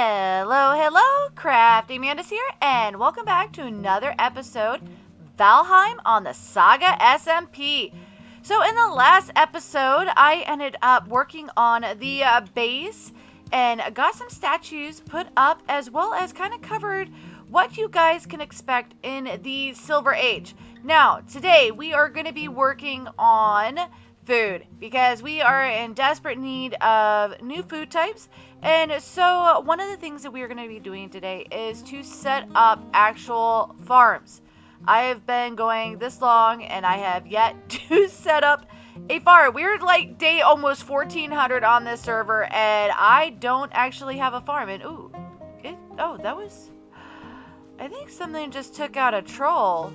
Hello, hello, CraftingMantis here, and welcome back to another episode, Valheim on the Saga SMP. So in the last episode, I ended up working on the base and got some statues put up, as well as kind of covered what you guys can expect in the Silver Age. Now, today we are going to be working on food, because we are in desperate need of new food types. And so one of the things that we are going to be doing today is to set up actual farms. I have been going this long and I have yet to set up a farm. We're like day almost 1400 on this server and I don't actually have a farm. And that was, I think something just took out a troll.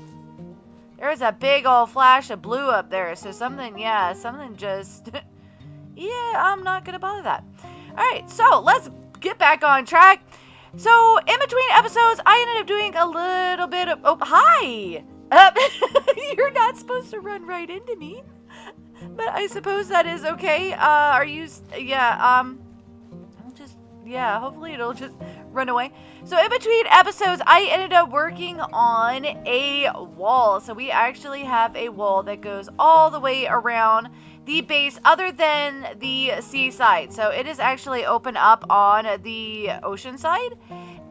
There's a big old flash of blue up there. So something just, yeah, I'm not going to bother that. All right, so let's get back on track. So in between episodes, I ended up doing a little bit of, oh, hi. You're not supposed to run right into me, but I suppose that is okay. Hopefully it'll just run away. So in between episodes, I ended up working on a wall. So we actually have a wall that goes all the way around the base, other than the seaside. So it is actually open up on the ocean side.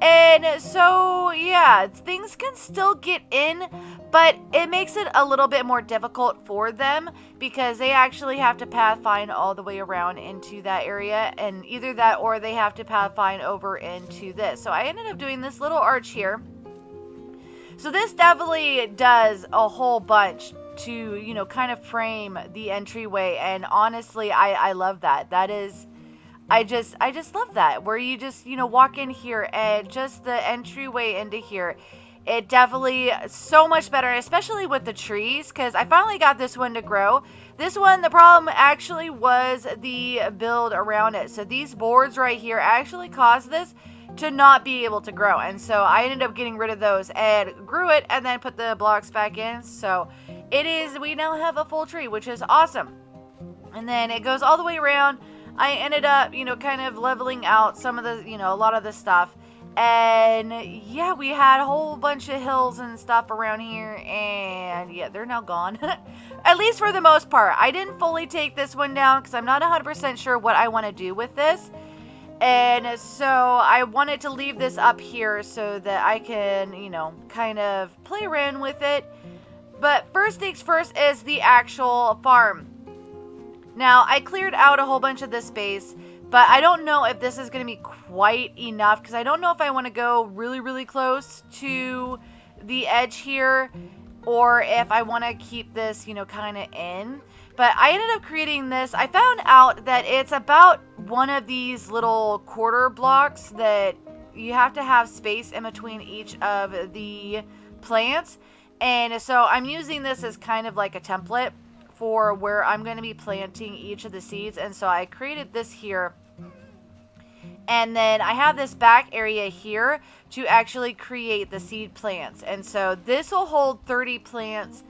And so, yeah, things can still get in, but it makes it a little bit more difficult for them because they actually have to pathfind all the way around into that area, and either that or they have to pathfind over into this. So I ended up doing this little arch here. So this definitely does a whole bunch to, kind of frame the entryway, and honestly, I love that. That is, I just love that, where you just, walk in here and just the entryway into here. It definitely so much better, especially with the trees, because I finally got this one to grow. This one, the problem actually was the build around it. So these boards right here actually caused this to not be able to grow. And so I ended up getting rid of those and grew it and then put the blocks back in. So we now have a full tree, which is awesome. And then it goes all the way around. I ended up, kind of leveling out some of the, a lot of the stuff. And yeah, we had a whole bunch of hills and stuff around here, and yeah, they're now gone. At least for the most part. I didn't fully take this one down because I'm not 100% sure what I want to do with this. And so I wanted to leave this up here so that I can, kind of play around with it. But first things first is the actual farm. Now, I cleared out a whole bunch of this space, but I don't know if this is going to be quite enough because I don't know if I want to go really, really close to the edge here or if I want to keep this, kind of in. But I ended up creating this. I found out that it's about one of these little quarter blocks that you have to have space in between each of the plants. And so I'm using this as kind of like a template for where I'm going to be planting each of the seeds. And so I created this here. And then I have this back area here to actually create the seed plants. And so this will hold 30 plants.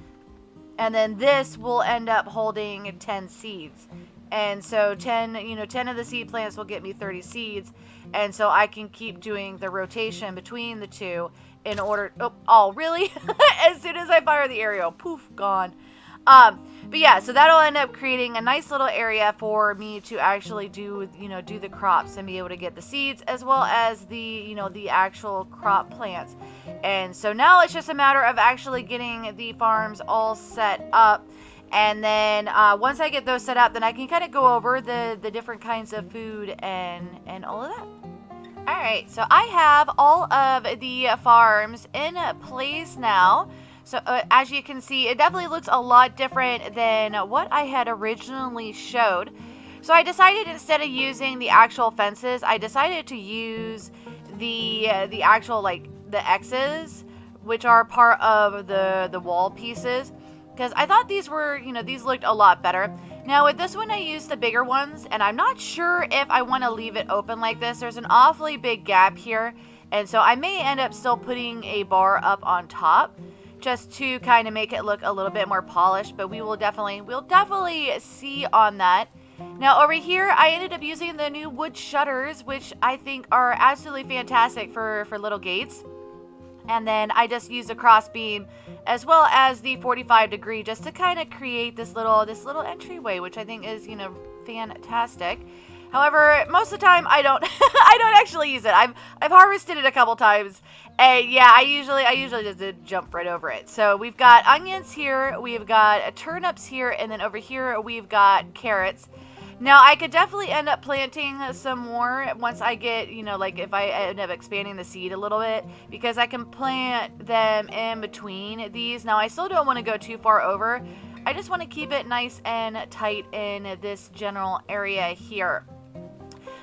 And then this will end up holding 10 seeds. And so 10 of the seed plants will get me 30 seeds. And so I can keep doing the rotation between the two in order... Oh, really? As soon as I fire the arrow, poof, gone. But yeah, so that'll end up creating a nice little area for me to actually do the crops and be able to get the seeds as well as the, the actual crop plants. And so now it's just a matter of actually getting the farms all set up. And then once I get those set up, then I can kind of go over the different kinds of food and all of that. All right, so I have all of the farms in place now. So as you can see, it definitely looks a lot different than what I had originally showed. So I decided, instead of using the actual fences, I decided to use the actual, like, the X's, which are part of the wall pieces, because I thought these were, these looked a lot better. Now with this one, I used the bigger ones, and I'm not sure if I want to leave it open like this. There's an awfully big gap here, and so I may end up still putting a bar up on top, just to kind of make it look a little bit more polished, but we'll definitely see on that. Now over here, I ended up using the new wood shutters, which I think are absolutely fantastic for little gates. And then I just used a cross beam as well as the 45-degree just to kind of create this little entryway, which I think is, fantastic. However, most of the time I don't I don't actually use it. I've harvested it a couple times. And yeah, I usually just jump right over it. So we've got onions here, we've got turnips here, and then over here we've got carrots. Now, I could definitely end up planting some more once I get, like if I end up expanding the seed a little bit, because I can plant them in between these. Now, I still don't want to go too far over. I just want to keep it nice and tight in this general area here.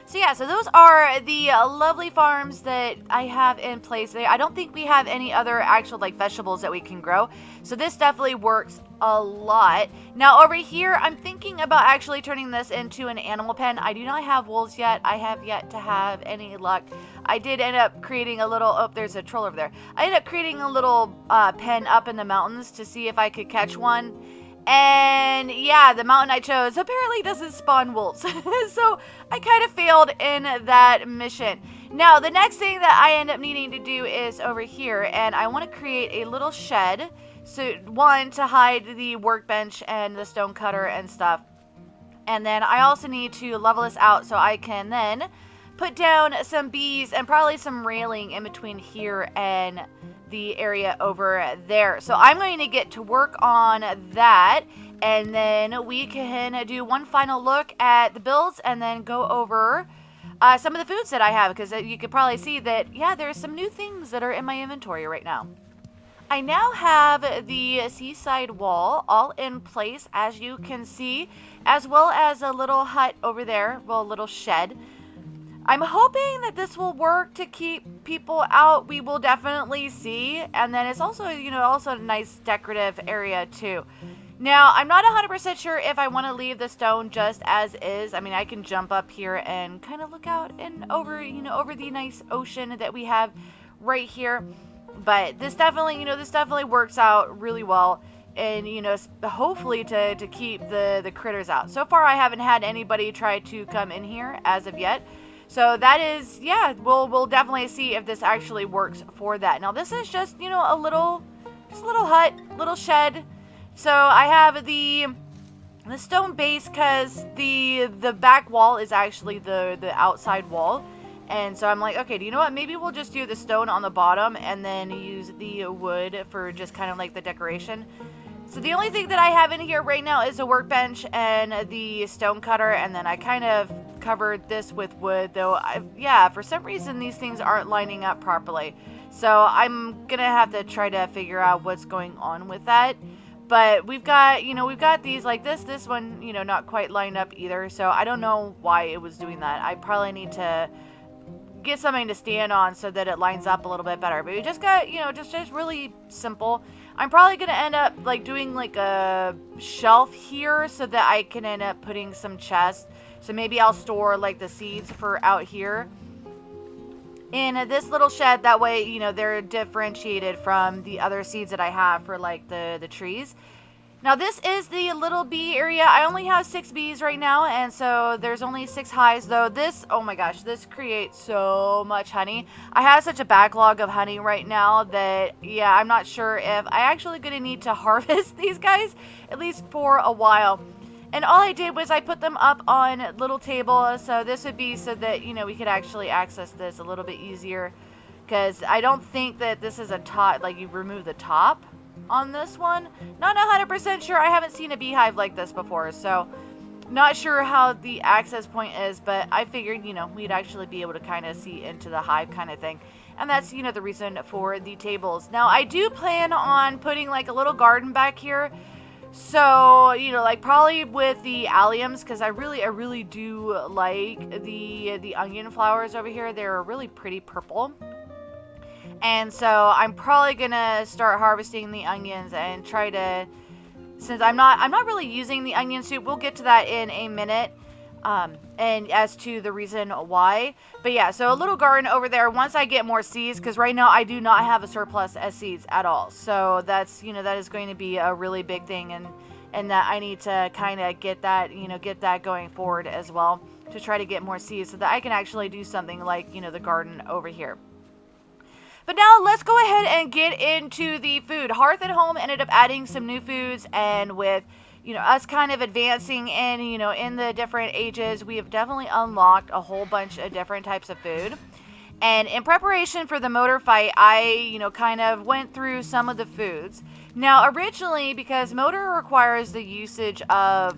So yeah, so those are the lovely farms that I have in place there. I don't think we have any other actual like vegetables that we can grow. So this definitely works a lot. Now over here, I'm thinking about actually turning this into an animal pen. I do not have wolves yet. I have yet to have any luck. I did end up creating a little, oh, there's a troll over there. I ended up creating a little pen up in the mountains to see if I could catch one. And yeah, the mountain I chose apparently doesn't spawn wolves. So I kind of failed in that mission. Now, the next thing that I end up needing to do is over here, and I want to create a little shed. So one, to hide the workbench and the stone cutter and stuff. And then I also need to level this out so I can then put down some bees and probably some railing in between here and the area over there. So I'm going to get to work on that, and then we can do one final look at the builds and then go over some of the foods that I have, because you could probably see that, yeah, there's some new things that are in my inventory right now. I now have the Seaside Wall all in place, as you can see, as well as a little hut over there, well, a little shed. I'm hoping that this will work to keep people out. We will definitely see. And then it's also, also a nice decorative area too. Now, I'm not 100% sure if I want to leave the stone just as is. I mean, I can jump up here and kind of look out and over, over the nice ocean that we have right here. But this definitely works out really well. And, hopefully to keep the critters out. So far, I haven't had anybody try to come in here as of yet. So that is, yeah, we'll definitely see if this actually works for that. Now this is just, a little hut, little shed. So I have the stone base because the back wall is actually the outside wall. And so I'm like, okay, do you know what? Maybe we'll just do the stone on the bottom and then use the wood for just kind of like the decoration. So the only thing that I have in here right now is a workbench and the stone cutter, and then I kind of covered this with wood, though, for some reason these things aren't lining up properly. So I'm gonna have to try to figure out what's going on with that. But we've got these like this one, not quite lined up either. So I don't know why it was doing that. I probably need to get something to stand on so that it lines up a little bit better. But we just got, just really simple. I'm probably going to end up like doing like a shelf here so that I can end up putting some chests. So maybe I'll store like the seeds for out here in this little shed. That way, they're differentiated from the other seeds that I have for like the trees. Now this is the little bee area. I only have 6 bees right now, and so there's only 6 hives, though this, oh my gosh, this creates so much honey. I have such a backlog of honey right now that, yeah, I'm not sure if I actually gonna need to harvest these guys, at least for a while. And all I did was I put them up on little tables, so this would be so that, we could actually access this a little bit easier, because I don't think that this is a top, like you remove the top on this one. Not 100% sure. I haven't seen a beehive like this before, so not sure how the access point is, but I figured, we'd actually be able to kind of see into the hive kind of thing. And that's, the reason for the tables. Now, I do plan on putting like a little garden back here. So, like probably with the alliums, because I really do like the onion flowers over here. They're really pretty purple. And so I'm probably gonna start harvesting the onions and try to, since I'm not really using the onion soup, we'll get to that in a minute, and as to the reason why. But yeah, so a little garden over there once I get more seeds, because right now I do not have a surplus of seeds at all. So that's, that is going to be a really big thing, and and that I need to kind of get that, get that going forward as well, to try to get more seeds so that I can actually do something like, the garden over here. But now let's go ahead and get into the food. Hearth at Home ended up adding some new foods, and with us kind of advancing in, in the different ages, we have definitely unlocked a whole bunch of different types of food. And in preparation for the motor fight, I, kind of went through some of the foods. Now, originally, because motor requires the usage of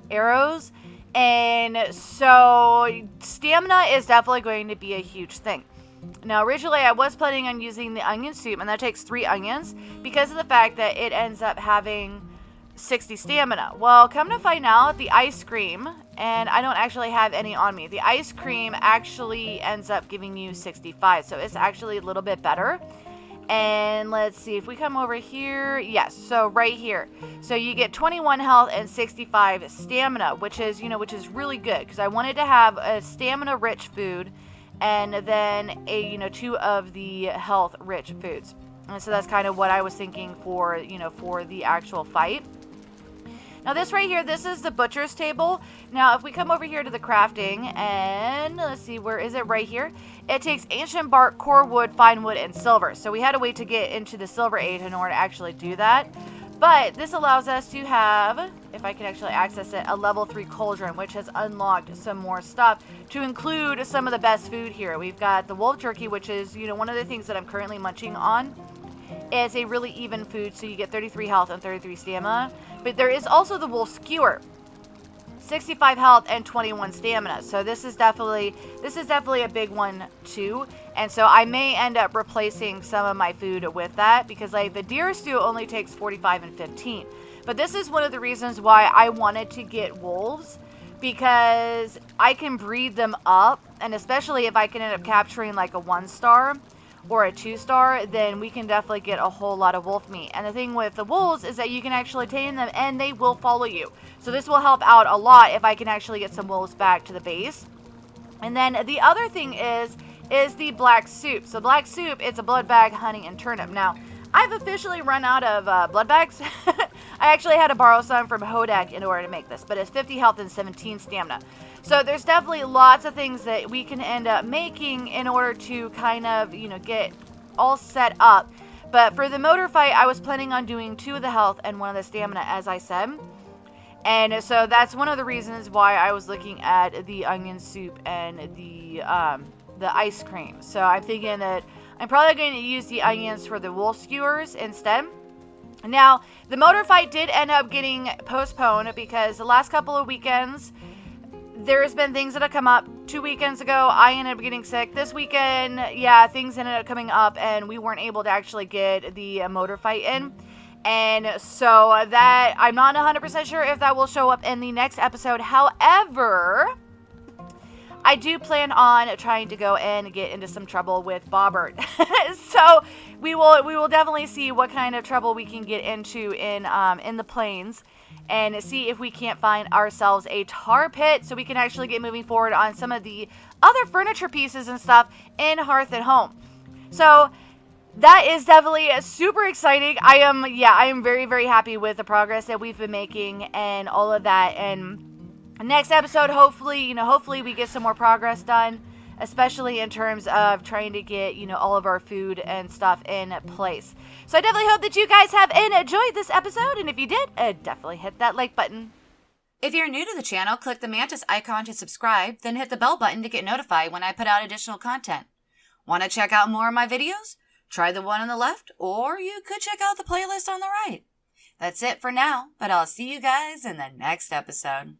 arrows, and so stamina is definitely going to be a huge thing. Now, originally, I was planning on using the onion soup, and that takes 3 onions because of the fact that it ends up having 60 stamina. Well, come to find out, the ice cream, and I don't actually have any on me, the ice cream actually ends up giving you 65, so it's actually a little bit better. And let's see, if we come over here, yes, so right here, so you get 21 health and 65 stamina, which is really good, because I wanted to have a stamina rich food and then 2 of the health rich foods. And so that's kind of what I was thinking for, for the actual fight. Now this right here, this is the butcher's table. Now if we come over here to the crafting, and let's see, where is it? Right here. It takes ancient bark, core wood, fine wood, and silver. So we had to wait to get into the silver age in order to actually do that. But this allows us to have, if I can actually access it, a level 3 cauldron, which has unlocked some more stuff to include some of the best food here. We've got the wolf jerky, which is, one of the things that I'm currently munching on. It's a really even food, so you get 33 health and 33 stamina. But there is also the wolf skewer, 65 health and 21 stamina. So this is definitely a big one too. And so I may end up replacing some of my food with that, because like the deer stew only takes 45 and 15. But this is one of the reasons why I wanted to get wolves, because I can breed them up, and especially if I can end up capturing like a 1-star or a 2-star, then we can definitely get a whole lot of wolf meat. And the thing with the wolves is that you can actually tame them and they will follow you. So this will help out a lot if I can actually get some wolves back to the base. And then the other thing is the black soup. So black soup, it's a blood bag, honey, and turnip. Now, I've officially run out of blood bags. I actually had to borrow some from Hodak in order to make this, but it's 50 health and 17 stamina. So there's definitely lots of things that we can end up making in order to kind of, get all set up. But for the motor fight, I was planning on doing 2 of the health and 1 of the stamina, as I said. And so that's one of the reasons why I was looking at the onion soup and the ice cream. So I'm thinking that I'm probably going to use the onions for the wolf skewers instead. Now, the motor fight did end up getting postponed because the last couple of weekends, there's been things that have come up. 2 weekends ago, I ended up getting sick. This weekend, things ended up coming up, and we weren't able to actually get the motor fight in. And so that, I'm not 100% sure if that will show up in the next episode. However, I do plan on trying to go and get into some trouble with Bobbert. So we will definitely see what kind of trouble we can get into in the plains, and see if we can't find ourselves a tar pit so we can actually get moving forward on some of the other furniture pieces and stuff in Hearth at Home. So that is definitely super exciting. I am very, very happy with the progress that we've been making and all of that. And next episode, hopefully we get some more progress done, especially in terms of trying to get, all of our food and stuff in place. So I definitely hope that you guys have enjoyed this episode, and if you did, definitely hit that like button. If you're new to the channel, click the Mantis icon to subscribe, then hit the bell button to get notified when I put out additional content. Want to check out more of my videos? Try the one on the left, or you could check out the playlist on the right. That's it for now, but I'll see you guys in the next episode.